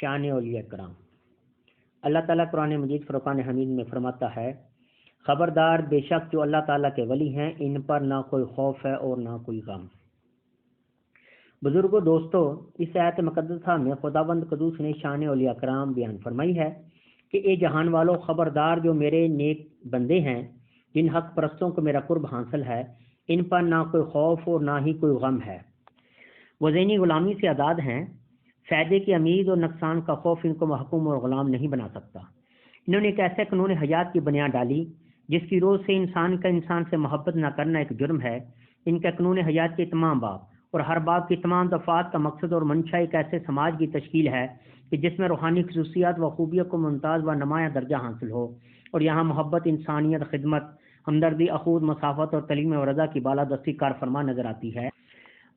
شان اولیاء کرام۔ اللہ تعالیٰ قرآن مجید فرقان حمید میں فرماتا ہے، خبردار بے شک جو اللہ تعالیٰ کے ولی ہیں ان پر نہ کوئی خوف ہے اور نہ کوئی غم۔ بزرگوں دوستو، اس آیت مقدسہ میں خداوند قدوس نے شان اولیاء کرام بیان فرمائی ہے کہ اے جہان والو، خبردار جو میرے نیک بندے ہیں جن حق پرستوں کو میرا قرب حاصل ہے، ان پر نہ کوئی خوف اور نہ ہی کوئی غم ہے۔ وہ ذہنی غلامی سے آزاد ہیں، فائدے کی امید اور نقصان کا خوف ان کو محکوم اور غلام نہیں بنا سکتا۔ انہوں نے ایک ایسے قانون حیات کی بنیاد ڈالی جس کی روز سے انسان کا انسان سے محبت نہ کرنا ایک جرم ہے۔ ان کا قانون حیات کے تمام باب اور ہر باب کی تمام دفعات کا مقصد اور منشا ایک ایسے سماج کی تشکیل ہے کہ جس میں روحانی خصوصیات و خوبیوں کو ممتاز و نمایاں درجہ حاصل ہو، اور یہاں محبت، انسانیت، خدمت، ہمدردی، اخوت، مسافت اور تعلیم و رضا کی بالادستی کار فرما نظر آتی ہے۔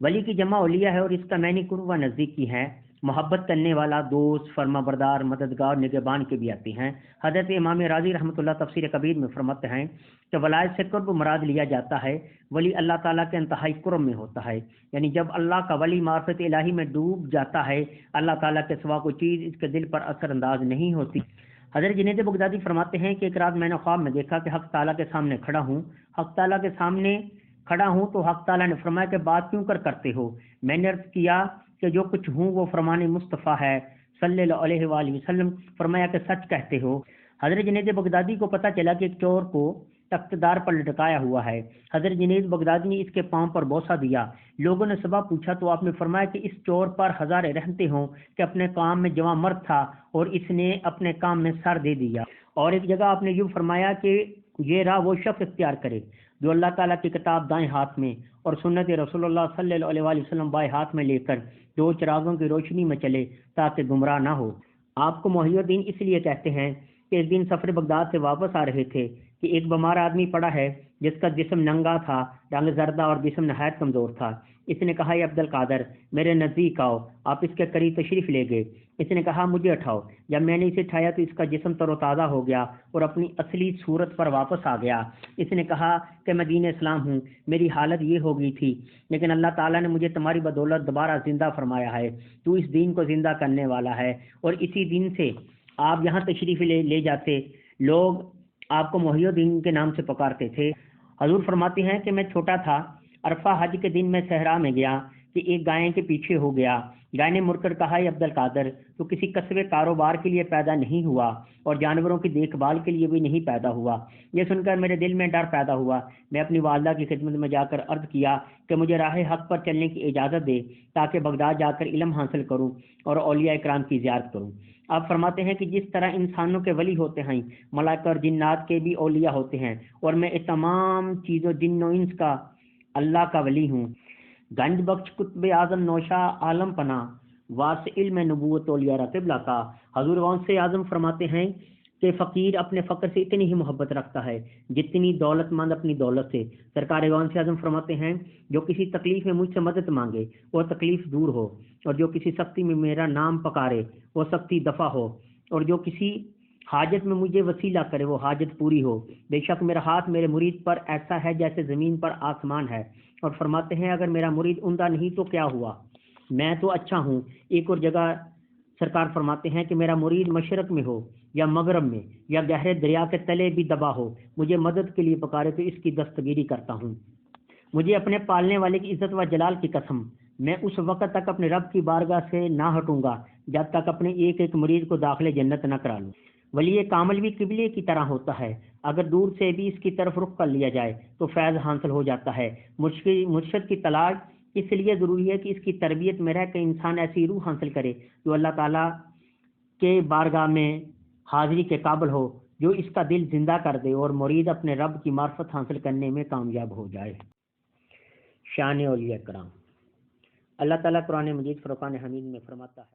ولی کی جمع اولیاء ہے اور اس کا معنی قرب و نزدیکی ہے، محبت کرنے والا، دوست، فرما بردار، مددگار، نگہبان کے بھی آتے ہیں۔ حضرت امام راضی رحمۃ اللہ تفسیر کبیر میں فرماتے ہیں کہ ولایت سے قرب مراد لیا جاتا ہے، ولی اللہ تعالیٰ کے انتہائی قرب میں ہوتا ہے، یعنی جب اللہ کا ولی معرفت الہی میں ڈوب جاتا ہے، اللہ تعالیٰ کے سوا کوئی چیز اس کے دل پر اثر انداز نہیں ہوتی۔ حضرت جنید بغدادی فرماتے ہیں کہ ایک رات میں نے خواب میں دیکھا کہ حق تعالیٰ کے سامنے کھڑا ہوں، حق تعالیٰ کے سامنے کھڑا ہوں تو حق تعالیٰ نے فرمایا کہ بات کیوں کرتے ہو؟ میں نے عرض کیا کہ جو کچھ ہوں وہ فرمان مصطفیٰ ہے صلی اللہ علیہ وآلہ وسلم۔ فرمایا کہ سچ کہتے ہو۔ حضرت جنید بغدادی کو پتہ چلا کہ ایک چور کو تخت دار پر لٹکایا ہوا ہے۔ حضرت جنید بغدادی نے اس کے پاؤں پر بوسہ دیا۔ لوگوں نے سبب پوچھا تو آپ نے فرمایا کہ اس چور پر ہزار رحمتیں ہوں کہ اپنے کام میں جواں مرد تھا اور اس نے اپنے کام میں سر دے دیا۔ اور ایک جگہ آپ نے یوں فرمایا کہ یہ راہ وہ شخص اختیار کرے جو اللہ تعالیٰ کی کتاب دائیں ہاتھ میں اور سنت رسول اللہ صلی اللہ علیہ وآلہ وسلم بائیں ہاتھ میں لے کر دو چراغوں کی روشنی میں چلے تاکہ گمراہ نہ ہو۔ آپ کو محی الدین اس لیے کہتے ہیں کہ اس دن سفر بغداد سے واپس آ رہے تھے کہ ایک بیمار آدمی پڑا ہے جس کا جسم ننگا تھا، رنگ زردہ اور جسم نہایت کمزور تھا۔ اس نے کہا، اے عبد القادر، میرے نزدیک آؤ۔ آپ اس کے قریب تشریف لے گئے۔ اس نے کہا، مجھے اٹھاؤ۔ جب میں نے اسے اٹھایا تو اس کا جسم تر و تازہ ہو گیا اور اپنی اصلی صورت پر واپس آ گیا۔ اس نے کہا کہ میں دین اسلام ہوں، میری حالت یہ ہو گئی تھی لیکن اللہ تعالیٰ نے مجھے تمہاری بدولت دوبارہ زندہ فرمایا ہے۔ تو اس دین کو زندہ کرنے والا ہے اور اسی دن سے آپ یہاں تشریف لے جاتے، لوگ آپ کو محی الدین کے نام سے پکارتے تھے۔ حضور فرماتے ہیں کہ میں چھوٹا تھا، عرفہ حج کے دن میں صحرا میں گیا کہ ایک گائے کے پیچھے ہو گیا۔ گائے نے مڑ کر کہا، اے عبد القادر، تو کسی کسب کاروبار کے لیے پیدا نہیں ہوا اور جانوروں کی دیکھ بھال کے لیے بھی نہیں پیدا ہوا۔ یہ سن کر میرے دل میں ڈر پیدا ہوا۔ میں اپنی والدہ کی خدمت میں جا کر عرض کیا کہ مجھے راہ حق پر چلنے کی اجازت دے تاکہ بغداد جا کر علم حاصل کروں اور اولیاء اکرام کی زیارت کروں۔ آپ فرماتے ہیں کہ جس طرح انسانوں کے ولی ہوتے ہیں، ملائکہ اور جنات کے بھی اولیاء ہوتے ہیں، اور میں اس تمام چیزوں جن و انس کا اللہ کا ولی ہوں۔ گنج بخش قطب اعظم نوشا عالم پناہ وارث علم نبوت اولیاء راتب لاتا۔ حضور غوث اعظم فرماتے ہیں کہ فقیر اپنے فقر سے اتنی ہی محبت رکھتا ہے جتنی دولت مند اپنی دولت سے۔ سرکار غوث اعظم فرماتے ہیں، جو کسی تکلیف میں مجھ سے مدد مانگے وہ تکلیف دور ہو، اور جو کسی سختی میں میرا نام پکارے وہ سختی دفع ہو، اور جو کسی حاجت میں مجھے وسیلہ کرے وہ حاجت پوری ہو۔ بے شک میرا ہاتھ میرے مرید پر ایسا ہے جیسے زمین پر آسمان ہے۔ اور فرماتے ہیں، اگر میرا مرید عمدہ نہیں تو کیا ہوا، میں تو اچھا ہوں۔ ایک اور جگہ سرکار فرماتے ہیں کہ میرا مرید مشرق میں ہو یا مغرب میں یا گہرے دریا کے تلے بھی دبا ہو، مجھے مدد کے لیے پکارے تو اس کی دستگیری کرتا ہوں۔ مجھے اپنے پالنے والے کی عزت و جلال کی قسم، میں اس وقت تک اپنے رب کی بارگاہ سے نہ ہٹوں گا جب تک اپنے ایک ایک مرید کو داخل جنت نہ کرا لوں۔ ولی کامل بھی قبلے کی طرح ہوتا ہے، اگر دور سے بھی اس کی طرف رخ کر لیا جائے تو فیض حاصل ہو جاتا ہے۔ مرشد کی تلاش اس لیے ضروری ہے کہ اس کی تربیت میں رہ کے انسان ایسی روح حاصل کرے جو اللہ تعالیٰ کے بارگاہ میں حاضری کے قابل ہو، جو اس کا دل زندہ کر دے اور مرید اپنے رب کی معرفت حاصل کرنے میں کامیاب ہو جائے۔ شان اولیاء کرام۔ اللہ تعالیٰ قرآن مجید فرقان حمید میں فرماتا ہے،